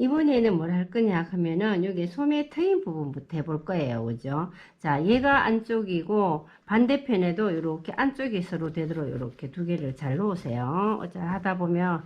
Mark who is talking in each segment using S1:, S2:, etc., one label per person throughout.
S1: 이번에는 뭘 할 거냐 하면은 여기 소매 트임 부분부터 해볼 거예요. 그죠? 자, 얘가 안쪽이고 반대편에도 이렇게 안쪽이 서로 되도록 이렇게 두 개를 잘 놓으세요. 자, 하다 보면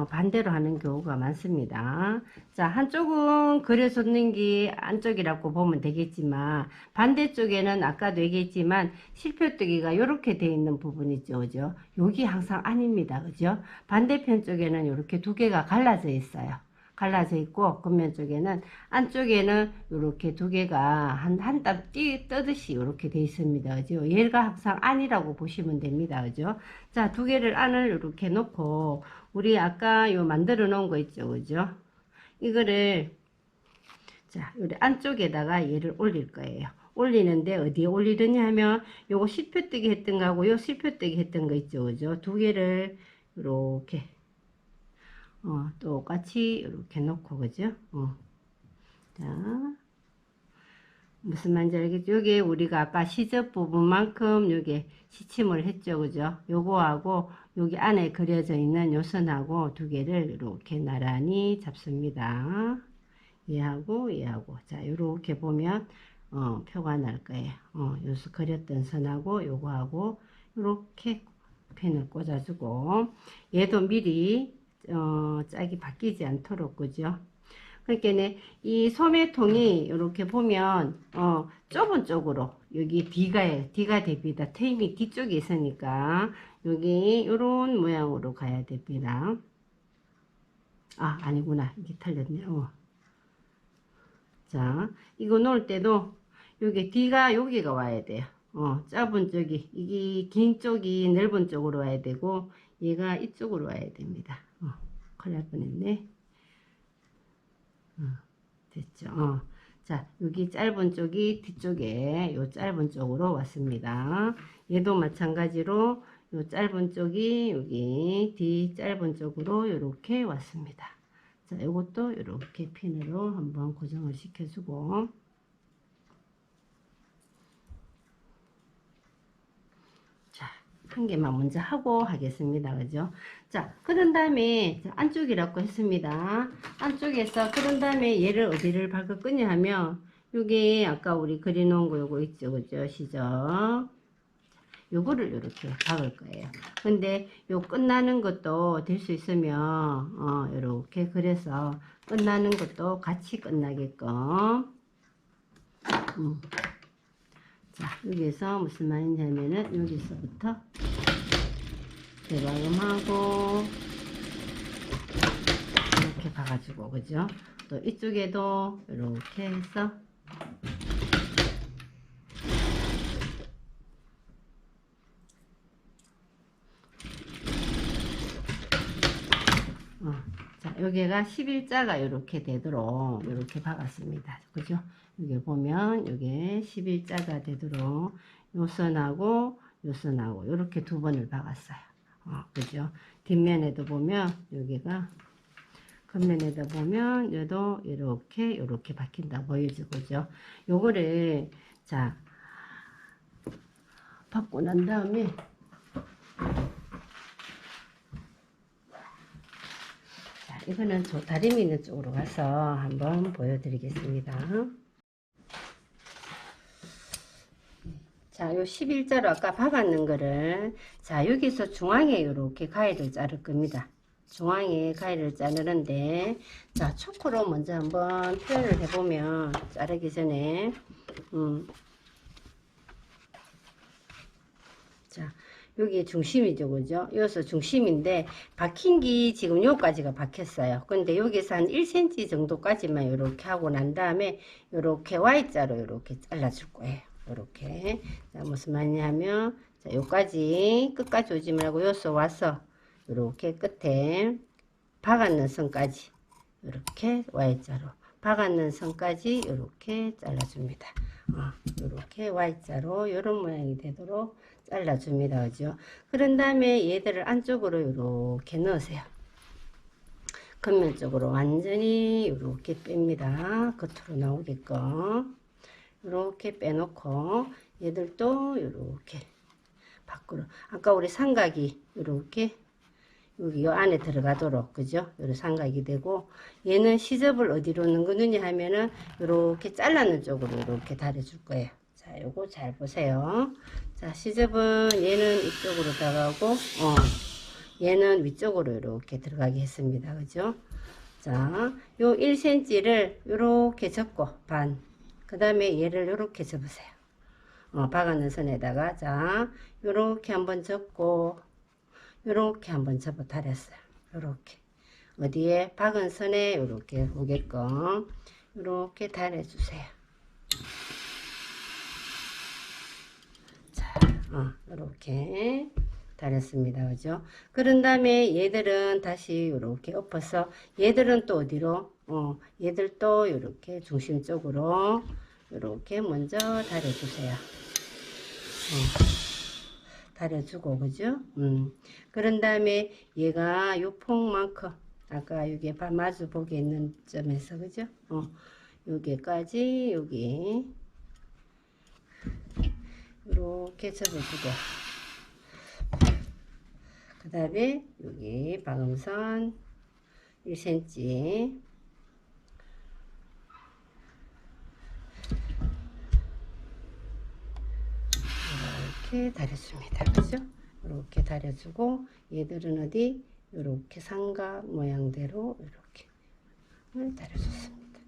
S1: 반대로 하는 경우가 많습니다. 자, 한쪽은 그려줬는 게 안쪽이라고 보면 되겠지만 반대쪽에는 아까도 얘기했지만 실표뜨기가 이렇게 되어 있는 부분 있죠. 그죠? 여기 항상 아닙니다. 그죠? 반대편 쪽에는 이렇게 두 개가 갈라져 있어요. 갈라져 있고 겉면 쪽에는 안쪽에는 이렇게 두 개가 한 땀 뜨듯이 이렇게 돼 있습니다. 그죠? 얘가 항상 안이라고 보시면 됩니다. 그죠? 자, 두 개를 안을 이렇게 놓고 우리 아까 요 만들어 놓은 거 있죠. 그죠? 이거를 자, 우리 안쪽에다가 얘를 올릴 거예요. 올리는데 어디에 올리느냐 하면 요거 실표뜨기 했던 거하고 요 실표뜨기 했던 거 있죠. 그죠? 두 개를 이렇게 똑같이 이렇게 놓고 그죠? 자, 무슨 말인지 알겠죠? 여기 우리가 아까 시접 부분만큼 여기 시침을 했죠. 그죠? 요거하고 여기 안에 그려져 있는 요 선하고 두 개를 이렇게 나란히 잡습니다. 얘하고 얘하고 자, 요렇게 보면 표가 날 거예요. 요수 그렸던 선하고 요거하고 요렇게 펜을 꽂아주고 얘도 미리 짝이 바뀌지 않도록 그죠? 그러니까 이 소매통이 이렇게 보면 좁은 쪽으로 여기 D가 됩니다. 테임이 뒤쪽에 있으니까 여기 이런 모양으로 가야 됩니다. 아, 아니구나. 이게 틀렸네. 자, 이거 놓을 때도 여기 D가 여기가 와야 돼요. 짧은 쪽이 이게 긴 쪽이 넓은 쪽으로 와야 되고 얘가 이쪽으로 와야 됩니다. 큰일 날 뻔했네. 됐죠. 자, 여기 짧은 쪽이 뒤쪽에 요 짧은 쪽으로 왔습니다. 얘도 마찬가지로 요 짧은 쪽이 여기 뒤 짧은 쪽으로 이렇게 왔습니다. 자, 이것도 이렇게 핀으로 한번 고정을 시켜주고 자, 한 개만 먼저 하고 하겠습니다. 그죠? 자, 그런 다음에 안쪽이라고 했습니다. 안쪽에서 그런 다음에 얘를 어디를 박을 거냐 하면 요게 아까 우리 그려놓은 거 요거 있죠. 그죠? 시죠? 요거를 이렇게 박을 거예요. 근데 요 끝나는 것도 될 수 있으면 이렇게 그래서 끝나는 것도 같이 끝나게끔 자, 여기서 무슨 말이냐면은 여기서부터 대박음하고 이렇게 박아주고 그죠? 또 이쪽에도 이렇게 해서 자, 여기가 11자가 이렇게 되도록 이렇게 박았습니다. 그죠? 여기 보면 여기 11자가 되도록 요 선하고 요 선하고 이렇게 두 번을 박았어요. 그죠? 뒷면에도 보면 여기가 겉면에도 보면 얘도 이렇게 박힌다 보이죠? 그죠? 요거를 자 박고 난 다음에 이거는 저 다리미 있는 쪽으로 가서 한번 보여드리겠습니다. 자, 요 11자로 아까 박았는 거를 자, 여기서 중앙에 이렇게 가위를 자를 겁니다. 중앙에 가위를 자르는데 자, 초코로 먼저 한번 표현을 해보면 자르기 전에 자, 여기 중심이죠, 그죠? 여기서 중심인데 박힌 게 지금 여기까지가 박혔어요. 근데 여기서 한 1cm 정도까지만 이렇게 하고 난 다음에 이렇게 Y자로 이렇게 잘라줄 거예요. 이렇게. 자, 무슨 말이냐면 자, 여기까지 끝까지 오지 말고 여기서 와서 이렇게 끝에 박았는 선까지 이렇게 Y자로 박았는 선까지 이렇게 잘라줍니다. 이렇게 Y자로 이런 모양이 되도록 잘라줍니다. 그죠? 그런 다음에 얘들을 안쪽으로 이렇게 넣으세요. 겉면 쪽으로 완전히 이렇게 뺍니다. 겉으로 나오게끔 이렇게 빼놓고 얘들도 이렇게 밖으로 아까 우리 삼각이 이렇게 여기 요 안에 들어가도록, 그죠? 요런 삼각이 되고, 얘는 시접을 어디로 넣느냐 하면은, 요렇게 잘라는 쪽으로 이렇게 다려줄 거예요. 자, 요거 잘 보세요. 자, 시접은 얘는 이쪽으로 들어가고, 얘는 위쪽으로 이렇게 들어가게 했습니다. 그죠? 자, 요 1cm를 요렇게 접고, 반. 그 다음에 얘를 요렇게 접으세요. 박아놓은 선에다가, 자, 요렇게 한번 접고, 요렇게 한번 접어 달았어요. 요렇게. 어디에? 박은 선에 요렇게 오게끔, 요렇게 달아주세요. 자, 요렇게 달았습니다. 그죠? 그런 다음에 얘들은 다시 요렇게 엎어서, 얘들은 또 어디로? 얘들도 요렇게 중심 쪽으로, 요렇게 먼저 달아주세요. 달아주고, 그죠? 그런 다음에 얘가 요 폭만큼, 아까 여기 마주 보게 있는 점에서, 그죠? 여기까지, 여기, 요렇게 접어주고, 그 다음에 여기 박음선 1cm, 이렇게 다려줍니다. 그죠? 이렇게 다려주고, 얘들은 어디? 이렇게 삼각 모양대로 이렇게 다려줬습니다.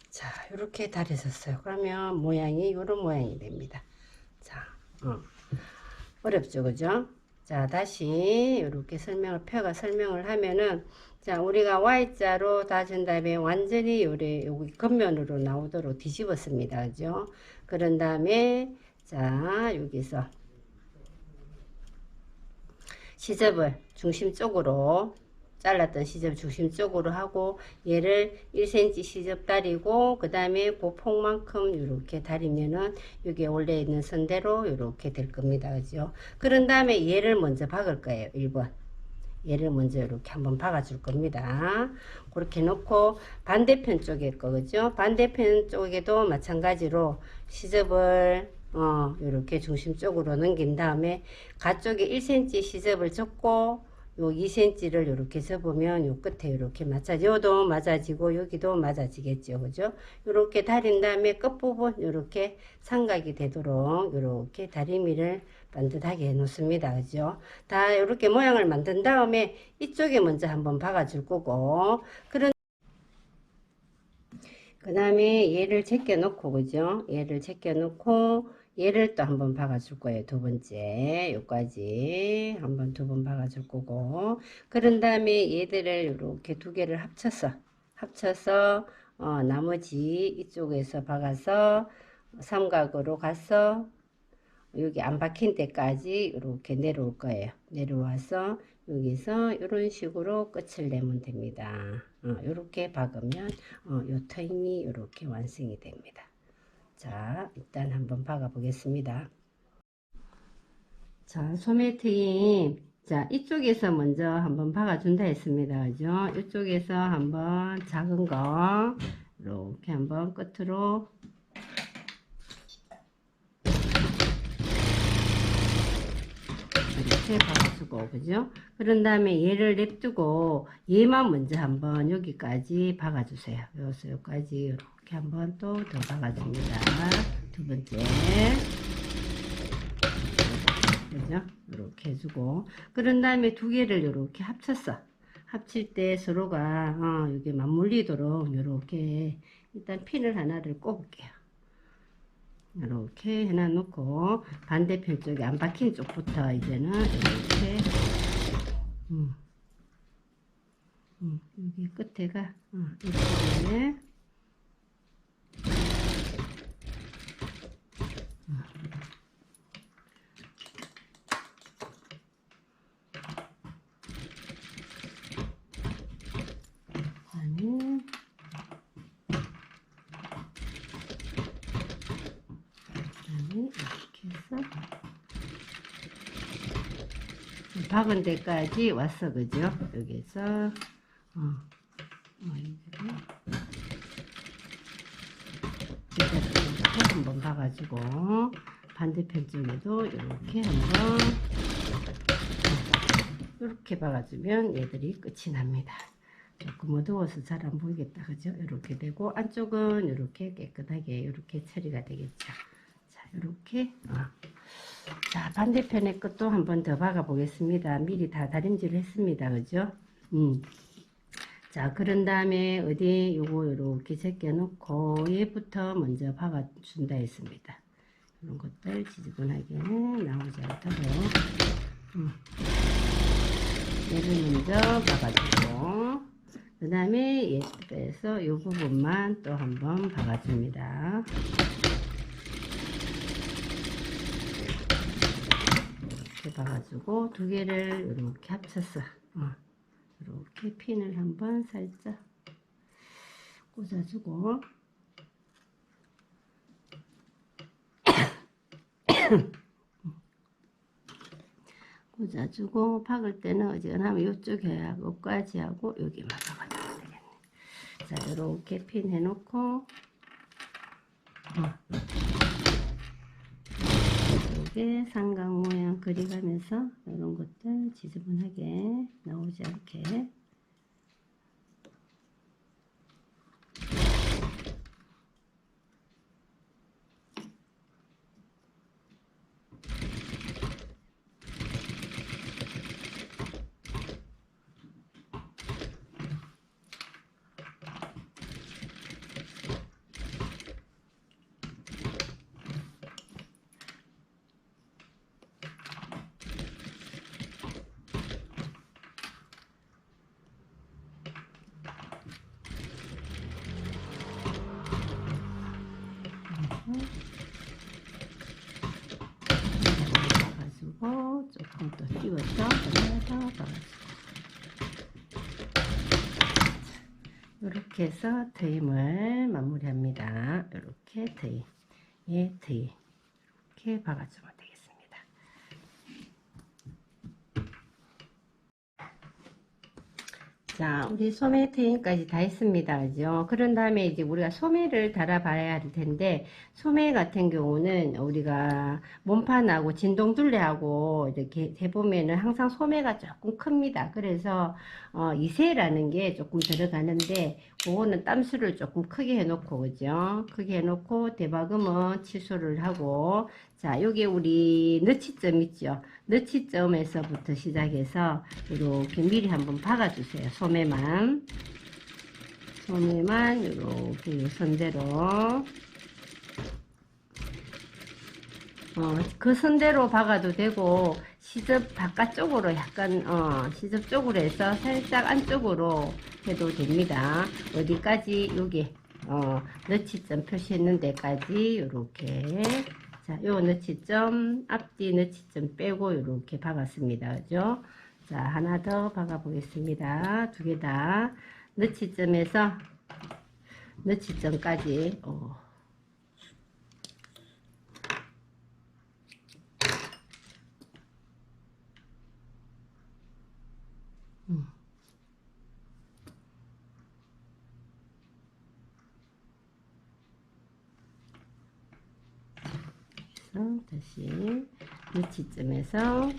S1: 자, 이렇게 다려졌어요. 그러면 모양이 이런 모양이 됩니다. 자, 어렵죠, 그죠? 자, 다시 이렇게 설명을 하면은, 자, 우리가 Y자로 다진 다음에 완전히 여기 겉면으로 나오도록 뒤집었습니다. 그죠? 그런 다음에, 자, 여기서 시접을 중심 쪽으로, 잘랐던 시접 중심 쪽으로 하고, 얘를 1cm 시접 다리고, 그 다음에 그 폭만큼 이렇게 다리면은, 여기 원래 있는 선대로 이렇게 될 겁니다. 그죠? 그런 다음에 얘를 먼저 박을 거예요. 1번. 얘를 먼저 이렇게 한번 박아줄 겁니다. 그렇게 놓고, 반대편 쪽에 거, 그죠? 반대편 쪽에도 마찬가지로 시접을, 이렇게 중심 쪽으로 넘긴 다음에, 가쪽에 1cm 시접을 접고, 요 2cm를 이렇게 접으면 요 끝에 이렇게 요도 맞아지고 여기도 맞아지겠죠. 그죠? 이렇게 다린 다음에 끝부분 이렇게 삼각이 되도록 이렇게 다리미를 반듯하게 해 놓습니다. 그죠? 다 이렇게 모양을 만든 다음에 이쪽에 먼저 한번 박아 줄 거고, 그 다음에 얘를 제껴 놓고, 그죠? 얘를 제껴 놓고 얘를 또 한번 박아 줄 거예요. 두 번째 요까지 한번 두 번 박아 줄 거고, 그런 다음에 얘들을 이렇게 두 개를 합쳐서 나머지 이쪽에서 박아서 삼각으로 가서 여기 안 박힌 데까지 이렇게 내려올 거예요. 내려와서 여기서 이런 식으로 끝을 내면 됩니다. 이렇게 박으면 요 트임이 이렇게 완성이 됩니다. 자, 일단 한번 박아 보겠습니다. 자, 소매 트임. 자, 이쪽에서 먼저 한번 박아 준다 했습니다. 그죠? 이쪽에서 한번 작은 거 이렇게 한번 끝으로 이렇게 박아주고, 그죠? 그런 다음에 얘를 냅두고 얘만 먼저 한번 여기까지 박아주세요. 여기까지 이렇게 한번 또 더 박아줍니다. 두 번째, 그죠? 이렇게 해주고, 그런 다음에 두 개를 이렇게 합칠 때 서로가 여기 맞물리도록 이렇게 일단 핀을 하나를 꼽을게요. 이렇게 해놔 놓고 반대편 쪽에 안 박힌 쪽부터 이제는 이렇게 여기 끝에가 이렇게 이렇게 해서 박은 데까지 왔어, 그죠? 여기서 박아주고 반대편 쪽에도 이렇게 한번 이렇게 박아주면 얘들이 끝이 납니다. 조금 어두워서 잘 안 보이겠다, 그죠? 이렇게 되고 안쪽은 이렇게 깨끗하게 이렇게 처리가 되겠죠. 자, 이렇게 자, 반대편의 끝도 한번 더 박아 보겠습니다. 미리 다 다림질을 했습니다, 그죠? 자, 그런 다음에 어디 요거 이렇게 제껴 놓고 얘부터 먼저 박아 준다 했습니다. 이런 것들 지저분하게 나오지 않도록 얘를 먼저 박아주고 그 다음에 얘 빼서 이 부분만 또 한번 박아줍니다. 이렇게 박아주고 두 개를 이렇게 합쳐서 이렇게 핀을 한번 살짝 꽂아주고 꽂아주고 박을 때는 어지간하면 이쪽에까지 하고 여기만 박아주면 되겠네. 자, 이렇게 핀 해놓고 이렇게 삼각 모양 그려가면서 이런 것들 지저분하게 나오지 않게 박아주고 조금 더 띄워서 하나 더 박아주고 이렇게 해서 트임을 마무리합니다. 이렇게 트임, 트임 이렇게 박아주면 되겠습니다. 자, 우리 소매 트임까지 다 했습니다. 그죠? 그런 다음에 이제 우리가 소매를 달아봐야 할 텐데, 소매 같은 경우는 우리가 몸판하고 진동둘레하고 이렇게 해보면은 항상 소매가 조금 큽니다. 그래서, 2세라는 게 조금 들어가는데, 그거는 땀수를 조금 크게 해놓고, 그죠? 크게 해놓고, 대박음은 취소를 하고, 자, 요게 우리 너치점 있죠? 너치점에서부터 시작해서 이렇게 미리 한번 박아주세요. 소매만 이렇게 선대로 그 선대로 박아도 되고 시접 바깥쪽으로 약간 시접 쪽으로 해서 살짝 안쪽으로 해도 됩니다. 어디까지 여기 너치점 표시했는 데까지 이렇게 자, 요 너치점, 앞뒤 너치점 빼고 이렇게 박았습니다. 그죠? 자, 하나 더 박아 보겠습니다. 두 개 다. 너치점에서 너치점까지, 다시 너치점에서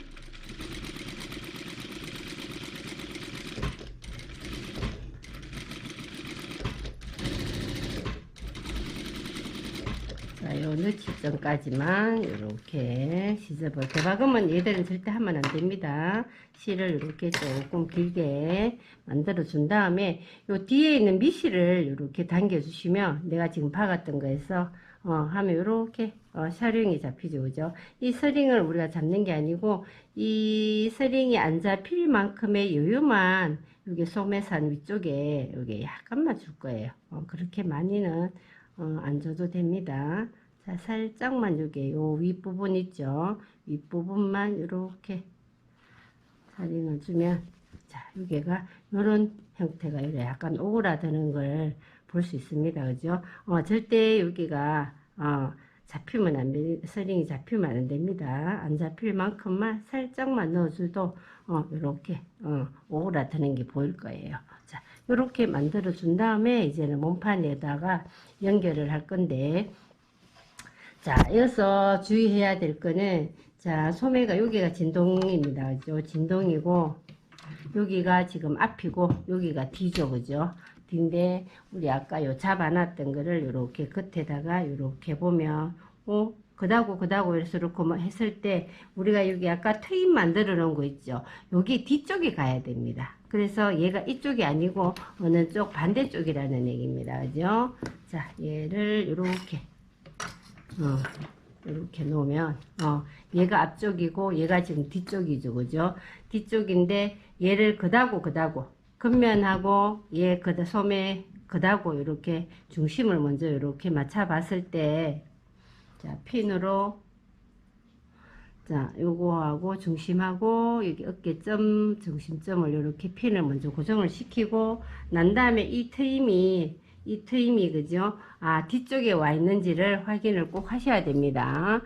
S1: 자, 요 너치점까지만 이렇게 시접을 대박음은 얘들은 절대 하면 안 됩니다. 실을 이렇게 조금 길게 만들어 준 다음에 요 뒤에 있는 미실을 이렇게 당겨 주시면 내가 지금 박았던 거에서 하면 이렇게 셔링이 잡히죠, 그죠? 이 서링을 우리가 잡는 게 아니고 이 서링이 안 잡힐 만큼의 여유만 여기 소매산 위쪽에 여기 약간만 줄 거예요. 그렇게 많이는 안 줘도 됩니다. 자, 살짝만 여기 요 윗부분 있죠? 윗부분만 이렇게 서링을 주면 자, 여기가 요런 형태가 이래 약간 오그라드는 걸 볼 수 있습니다. 그죠? 절대 여기가 잡히면 안 돼, 서링이 잡히면 안 됩니다. 안 잡힐 만큼만 살짝만 넣어줘도 이렇게 오그라드는 게 보일 거예요. 자, 이렇게 만들어 준 다음에 이제는 몸판에다가 연결을 할 건데, 자, 이어서 주의해야 될 거는, 자, 소매가 여기가 진동입니다. 그죠? 진동이고, 여기가 지금 앞이고, 여기가 뒤죠. 그죠? 뒤인데, 우리 아까 요 잡아놨던 거를 요렇게 겉에다가 요렇게 보면, 그다고 해서 이렇게 했을 때, 우리가 여기 아까 트임 만들어 놓은 거 있죠? 여기 뒤쪽에 가야 됩니다. 그래서 얘가 이쪽이 아니고, 어느 쪽 반대쪽이라는 얘기입니다. 그죠? 자, 얘를 요렇게. 이렇게 놓으면 얘가 앞쪽이고 얘가 지금 뒤쪽이죠. 그죠? 뒤쪽인데 얘를 그다고 겉면하고 얘 소매 그다고 이렇게 중심을 먼저 이렇게 맞춰 봤을 때, 자, 핀으로, 자, 요거하고 중심하고 여기 어깨점 중심점을 이렇게 핀을 먼저 고정을 시키고 난 다음에 이 트임이 그죠? 뒤쪽에 와 있는지를 확인을 꼭 하셔야 됩니다.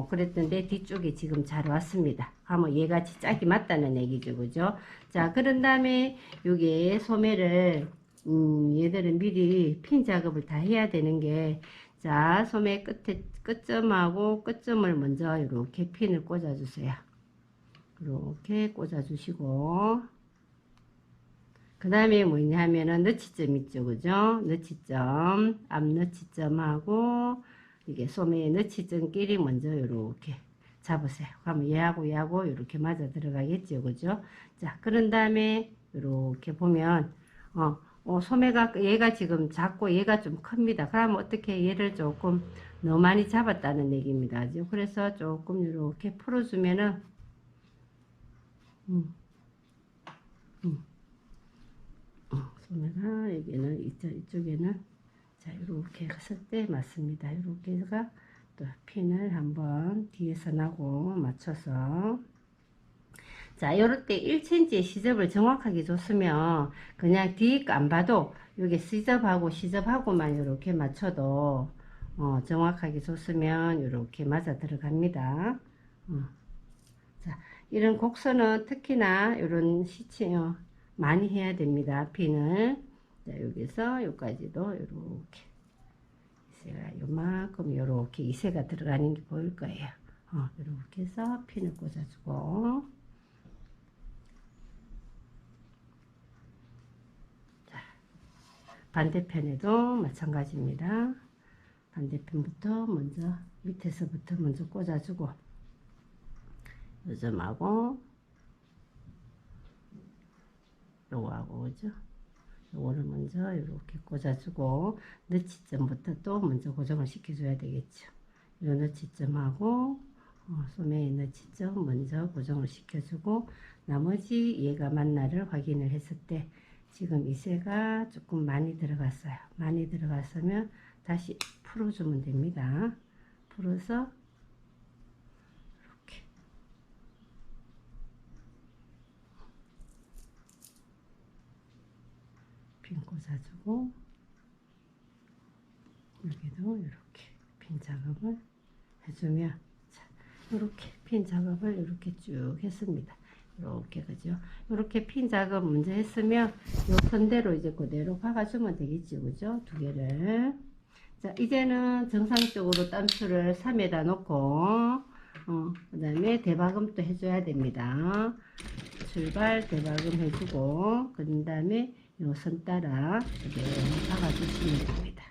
S1: 그랬던데 뒤쪽에 지금 잘 왔습니다. 하면 얘같이 짝이 맞다는 얘기죠. 그죠? 자, 그런 다음에 여기에 소매를, 얘들은 미리 핀 작업을 다 해야 되는 게, 자, 소매 끝점하고 끝점을 먼저 이렇게 핀을 꽂아 주세요. 이렇게 꽂아 주시고, 그 다음에 뭐냐 하면은 너치점 있죠. 그죠? 너치점, 앞 너치점하고 이게 소매의 너치점끼리 먼저 이렇게 잡으세요. 그러면 얘하고 이렇게 맞아 들어가겠죠. 그죠? 자, 그런 다음에 이렇게 보면 소매가 얘가 지금 작고 얘가 좀 큽니다. 그러면 어떻게 얘를 조금 너무 많이 잡았다는 얘기입니다. 그래서 조금 이렇게 풀어주면은 소매가 여기는 이쪽에는 자 이렇게 했을 때 맞습니다. 이렇게가 또 핀을 한번 뒤에서 나고 맞춰서, 자 요럴 때 1cm의 시접을 정확하게 줬으면 그냥 뒤에 거 안 봐도 여기 시접하고만 이렇게 맞춰도 정확하게 줬으면 이렇게 맞아 들어갑니다. 자, 이런 곡선은 특히나 이런 많이 해야 됩니다. 핀을. 자, 여기서 여기까지도 이렇게 이새가 요만큼 이렇게 이새가 들어가는 게 보일 거예요. 이렇게 해서 핀을 꽂아주고, 자, 반대편에도 마찬가지입니다. 반대편부터 밑에서부터 먼저 꽂아주고, 요점하고 요거하고, 그죠? 요거를 먼저 이렇게 꽂아주고, 너치점부터 또 먼저 고정을 시켜줘야 되겠죠. 요 너치점하고 소매의 너치점 먼저 고정을 시켜주고, 나머지 얘가 맞나를 확인을 했을 때 지금 이새가 조금 많이 들어갔어요. 많이 들어갔으면 다시 풀어주면 됩니다. 풀어서 핀 꽂아주고, 여기도 이렇게 핀 작업을 해주면, 자, 이렇게 핀 작업을 이렇게 쭉 했습니다. 이렇게, 그죠? 이렇게 핀 작업 먼저 했으면 요 선대로 이제 그대로 박아주면 되겠죠. 그죠? 두 개를. 자, 이제는 정상적으로 땀수를 3에다 놓고, 그 다음에 대박음 또 해줘야 됩니다. 출발 대박음 해주고, 그 다음에 요 선 따라 그대로 박아주시면 됩니다.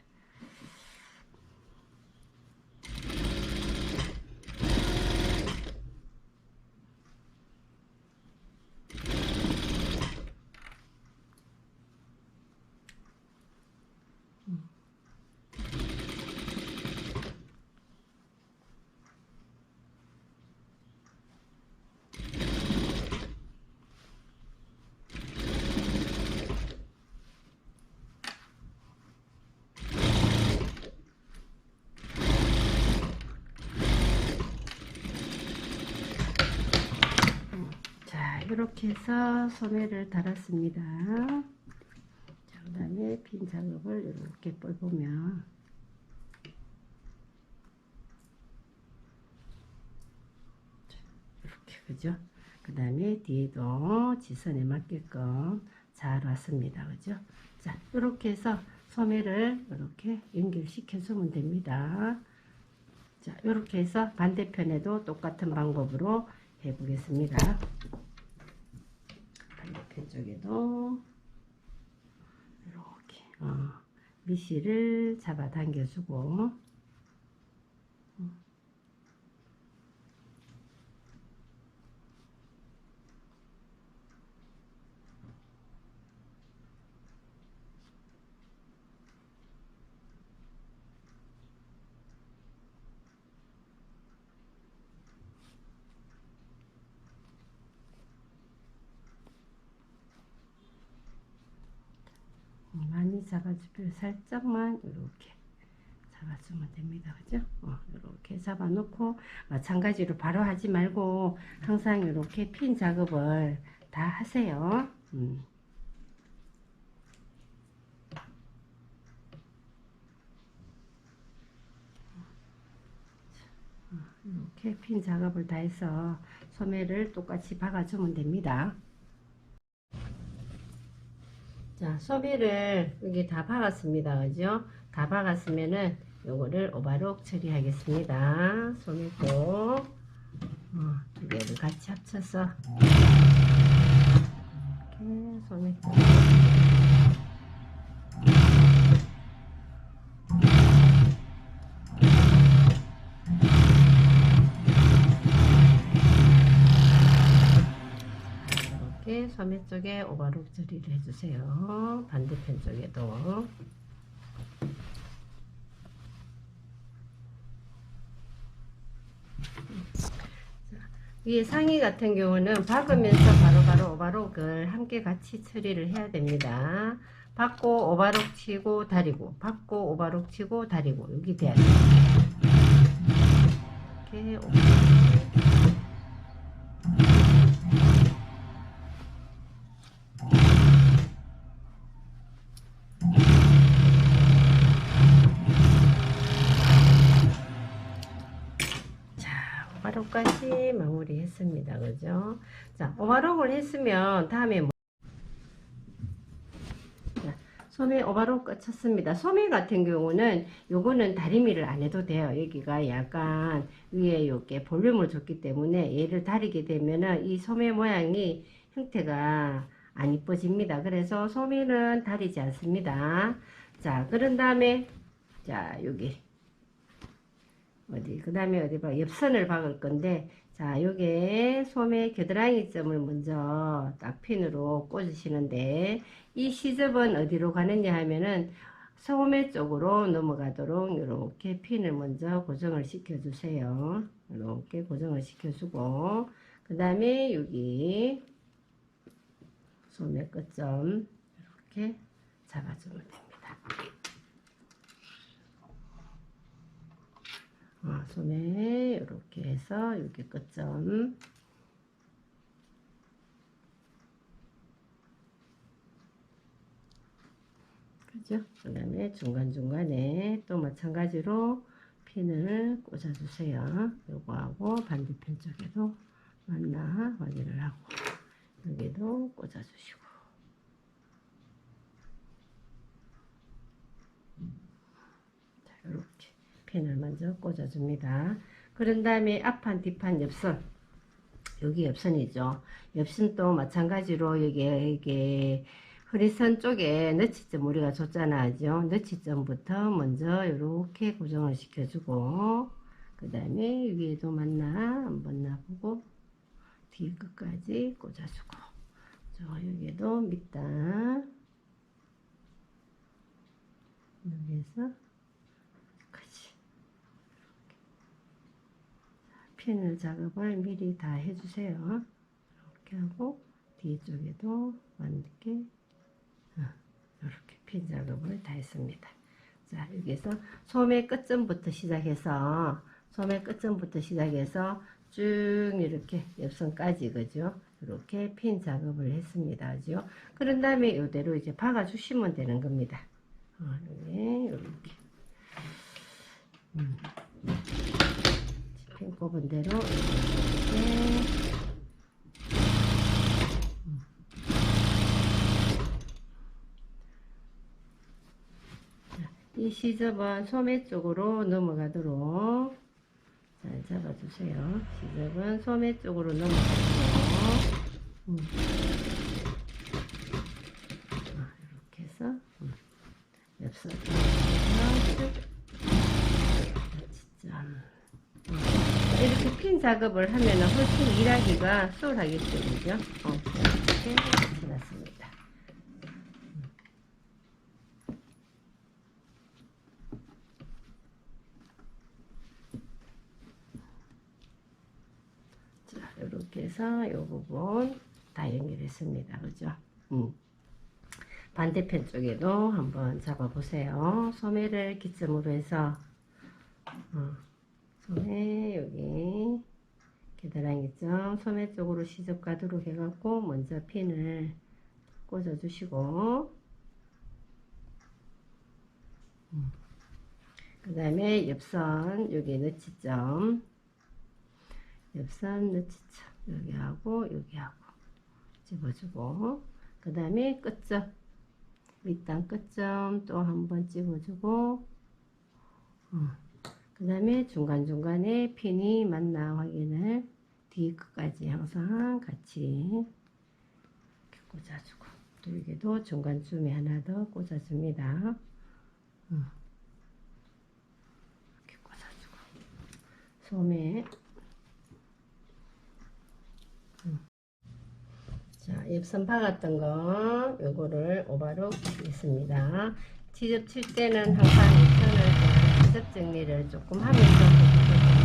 S1: 이렇게 해서 소매를 달았습니다. 자, 그 다음에 핀 작업을 이렇게 뻘보면, 이렇게, 그죠? 그 다음에 뒤에도 지선에 맞게끔 잘 왔습니다. 그죠? 자, 이렇게 해서 소매를 이렇게 연결시켜 주면 됩니다. 자, 이렇게 해서 반대편에도 똑같은 방법으로 해 보겠습니다. 반대편 쪽에도 이렇게 미시를 잡아 당겨주고 많이 잡아주고 살짝만 이렇게 잡아주면 됩니다. 그죠? 이렇게 잡아 놓고 마찬가지로 바로 하지 말고 항상 이렇게 핀 작업을 다 하세요. 이렇게 핀 작업을 다 해서 소매를 똑같이 박아주면 됩니다. 자, 소매를 여기 다 박았습니다. 그죠? 다 박았으면은 요거를 오바록 처리하겠습니다. 소매도 두 개를 같이 합쳐서 이렇게 소매도 이렇게 소매 쪽에 오바록 처리를 해주세요. 반대편 쪽에도 위에 상의 같은 경우는 박으면서 바로바로 오바록을 함께 같이 처리를 해야 됩니다. 박고 오바록 치고 다리고 박고 오바록 치고 다리고 여기 돼야 돼요. 이렇게 오바록. 오바록까지 마무리 했습니다. 그죠? 자, 오바록을 했으면 다음에 소매 오바록 끝쳤습니다. 소매 같은 경우는 요거는 다리미를 안 해도 돼요. 여기가 약간 위에 이렇게 볼륨을 줬기 때문에 얘를 다리게 되면은 이 소매 모양이 형태가 안 이뻐집니다. 그래서 소매는 다리지 않습니다. 자, 그런 다음에 자, 여기 그 다음에 어디 봐, 옆선을 박을 건데, 자, 요게 소매 겨드랑이 점을 먼저 딱 핀으로 꽂으시는데, 이 시접은 어디로 가느냐 하면은 소매 쪽으로 넘어가도록 이렇게 핀을 먼저 고정을 시켜 주세요. 이렇게 고정을 시켜 주고, 그 다음에 여기 소매 끝점 이렇게 잡아주면 됩니다. 소매 이렇게 해서 여기 끝점 그죠? 그 다음에 중간중간에 또 마찬가지로 핀을 꽂아 주세요. 요거하고 반대편 쪽에도 맞나 확인을 하고 여기도 꽂아 주시고 자, 이렇게 핀을 먼저 꽂아줍니다. 그런 다음에 앞판, 뒷판, 옆선 여기 옆선이죠. 옆선도 마찬가지로 여기 허리선 쪽에 너치점 우리가 줬잖아요. 너치점부터 먼저 이렇게 고정을 시켜주고 그 다음에 위에도 맞나 한번 놔보고 뒤에 끝까지 꽂아주고 저 여기에도 밑단 여기에서 핀을 작업을 미리 다 해주세요. 이렇게 하고 뒤쪽에도 맞게 이렇게 핀 작업을 다 했습니다. 자, 여기서 소매 끝점부터 시작해서 쭉 이렇게 옆선까지 그죠? 이렇게 핀 작업을 했습니다. 그죠? 그런 다음에 이대로 이제 박아 주시면 되는 겁니다. 이렇게 핀 꼽은 대로 이렇게 이 시접은 소매 쪽으로 넘어가도록 잘 잡아주세요. 시접은 소매 쪽으로 넘어가고 이렇게 해서 엽서 진짜 이렇게 핀 작업을 하면 훨씬 일하기가 수월하겠죠, 그죠? 이렇게 해놨습니다. 자, 이렇게 해서 이 부분 다 연결했습니다, 그죠? 반대편 쪽에도 한번 잡아보세요. 소매를 기점으로 해서 소매 여기 계단랑 있죠? 소매 쪽으로 시접 가도록 해갖고 먼저 핀을 꽂아 주시고 그 다음에 옆선 여기 너치점 옆선 너치점 여기하고 여기하고 집어주고 그 다음에 끝점 밑단 끝점 또 한번 집어주고 그 다음에 중간중간에 핀이 맞나 확인을 뒤 끝까지 항상 같이 이렇게 꽂아주고 또 여기도 중간쯤에 하나 더 꽂아줍니다. 이렇게 꽂아주고 소매 자, 옆선 박았던 거 요거를 오바로 하겠습니다. 지접 칠 때는 항상 옆선을 지접 정리를 조금 하면서 해주셔야 됩니다.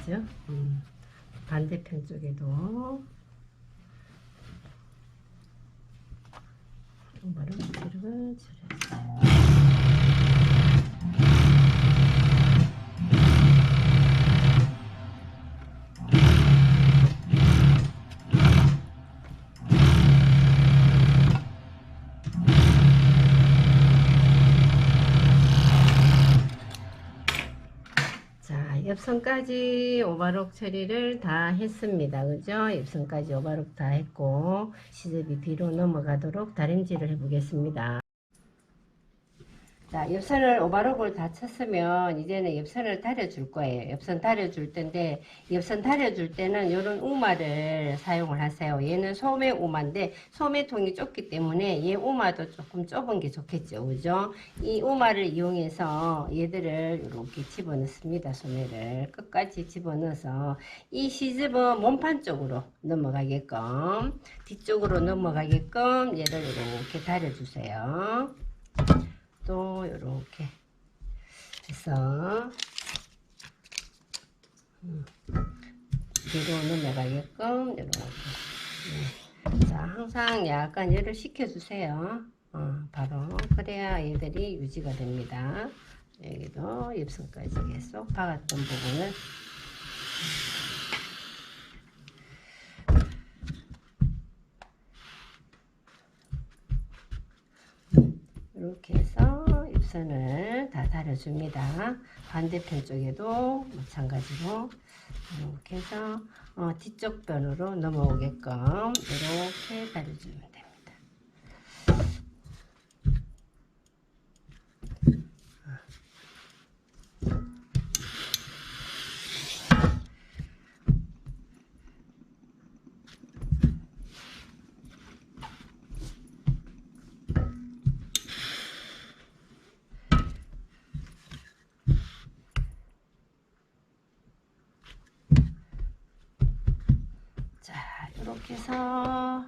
S1: 그죠? 반대편 쪽에도 오바로 뒤를 줄여주세요. 옆선까지 오바록 처리를 다 했습니다. 그죠? 옆선까지 오바록 다 했고 시접이 뒤로 넘어가도록 다림질을 해 보겠습니다. 자, 옆선을 오바록을 다 쳤으면 이제는 옆선을 다려줄 거예요. 옆선 다려줄 텐데 옆선 다려줄 때는 이런 우마를 사용을 하세요. 얘는 소매 우마인데 소매통이 좁기 때문에 얘 우마도 조금 좁은 게 좋겠죠, 그죠? 이 우마를 이용해서 얘들을 이렇게 집어넣습니다. 소매를 끝까지 집어넣어서 이 시접은 몸판 쪽으로 넘어가게끔 뒤쪽으로 넘어가게끔 얘를 이렇게 다려주세요. 또 이렇게 해서 뒤로 넘어가게끔 이렇게 자, 항상 약간 열을 식혀주세요. 바로 그래야 얘들이 유지가 됩니다. 여기도 옆선까지 계속 박았던 부분을 이렇게 해서 입선을 다 다려줍니다. 반대편 쪽에도 마찬가지로 이렇게 해서 뒤쪽 변으로 넘어오게끔 이렇게 다려주면 됩니다. 이렇게 해서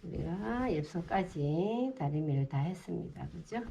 S1: 우리가 옆선까지 다리미를 다 했습니다. 그죠?